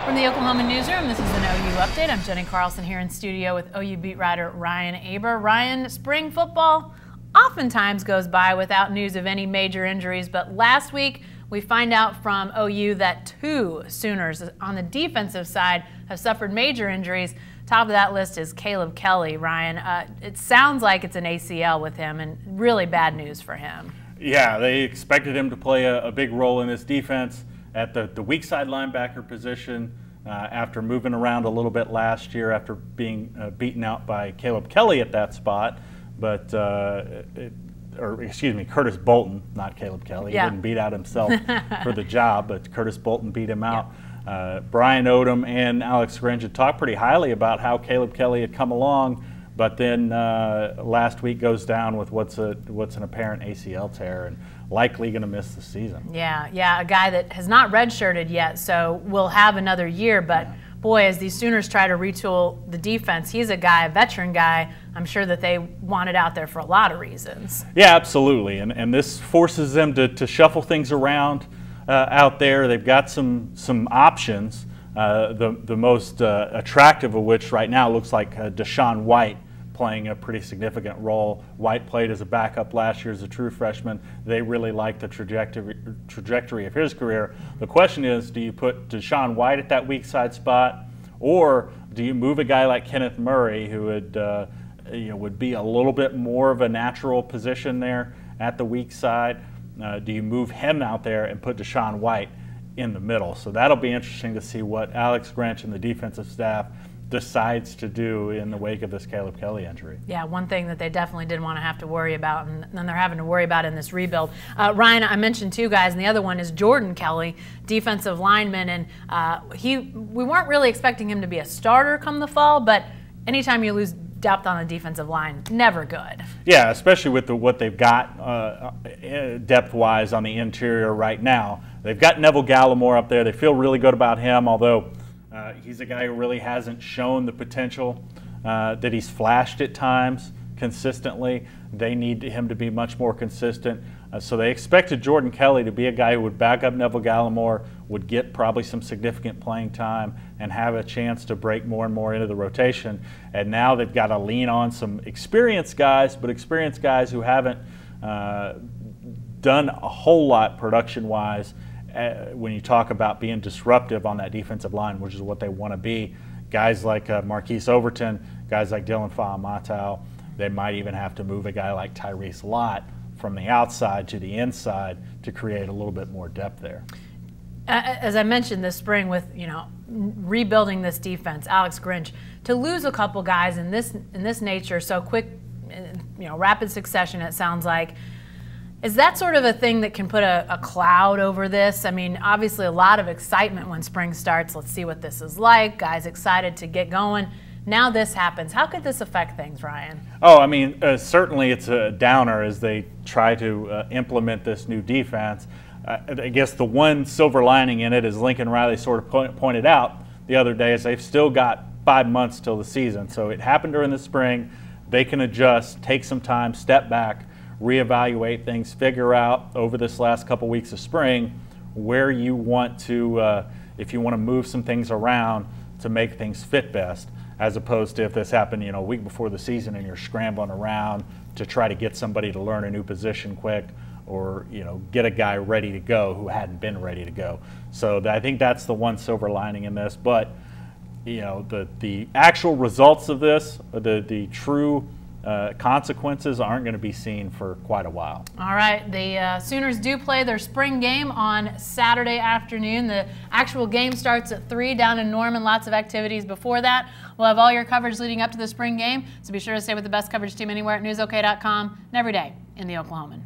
From the Oklahoman newsroom, this is an OU update. I'm Jenny Carlson here in studio with OU beat writer Ryan Aber. Ryan, spring football oftentimes goes by without news of any major injuries, but last week we find out from OU that 2 Sooners on the defensive side have suffered major injuries. Top of that list is Caleb Kelly. Ryan, it sounds like it's an ACL with him, and really bad news for him. Yeah, they expected him to play a big role in this defense at the weak side linebacker position after moving around a little bit last year after being beaten out by Caleb Kelly at that spot. But, Curtis Bolton, not Caleb Kelly. Yeah. He didn't beat out himself for the job, but Curtis Bolton beat him out. Yeah. Brian Odom and Alex Grinch had talked pretty highly about how Caleb Kelly had come along, but then last week goes down with what's an apparent ACL tear and likely going to miss the season. Yeah, a guy that has not redshirted yet, so will have another year. But boy, as these Sooners try to retool the defense, he's a veteran guy. I'm sure that they wanted out there for a lot of reasons. Yeah, absolutely, and this forces them to shuffle things around out there. They've got some options. The most attractive of which right now looks like Shaun White, playing a pretty significant role. White played as a backup last year as a true freshman. They really like the trajectory of his career. The question is, do you put Shaun White at that weak side spot, or do you move a guy like Kenneth Murray, who would be a little bit more of a natural position there at the weak side? Do you move him out there and put Shaun White in the middle? So that'll be interesting to see what Alex Grinch and the defensive staff decides to do in the wake of this Caleb Kelly injury. Yeah, one thing that they definitely didn't want to have to worry about, and then they're having to worry about in this rebuild. Ryan, I mentioned 2 guys, and the other one is Jordan Kelly, defensive lineman, and we weren't really expecting him to be a starter come the fall, but anytime you lose depth on the defensive line, never good. Yeah, especially with what they've got depth-wise on the interior right now. They've got Neville Gallimore up there. They feel really good about him, although he's a guy who really hasn't shown the potential that he's flashed at times consistently. They need him to be much more consistent. So they expected Jordan Kelly to be a guy who would back up Neville Gallimore, would get probably some significant playing time and have a chance to break more and more into the rotation. And now they've got to lean on some experienced guys, but experienced guys who haven't done a whole lot production-wise when you talk about being disruptive on that defensive line, which is what they want to be. Guys like Marquise Overton, guys like Dylan Fa'amatau, they might even have to move a guy like Tyrese Lott from the outside to the inside to create a little bit more depth there. As I mentioned this spring with rebuilding this defense, Alex Grinch, to lose a couple guys in this nature so quick, rapid succession, it sounds like, is that sort of a thing that can put a cloud over this? I mean, obviously a lot of excitement when spring starts. Let's see what this is like. Guys excited to get going. Now this happens. How could this affect things, Ryan? Oh, I mean, certainly it's a downer as they try to implement this new defense. I guess the one silver lining in it, as Lincoln Riley sort of pointed out the other day, is they've still got 5 months till the season. So it happened during the spring. They can adjust, take some time, step back, reevaluate things, figure out over this last couple weeks of spring where you want to, if you want to move some things around to make things fit best, as opposed to if this happened, a week before the season and you're scrambling around to try to get somebody to learn a new position quick, or get a guy ready to go who hadn't been ready to go. So I think that's the one silver lining in this. But the actual results of this, the true consequences aren't going to be seen for quite a while. All right, the Sooners do play their spring game on Saturday afternoon. The actual game starts at 3 down in Norman. Lots of activities before that. We'll have all your coverage leading up to the spring game, so be sure to stay with the best coverage team anywhere at newsok.com and every day in the Oklahoman.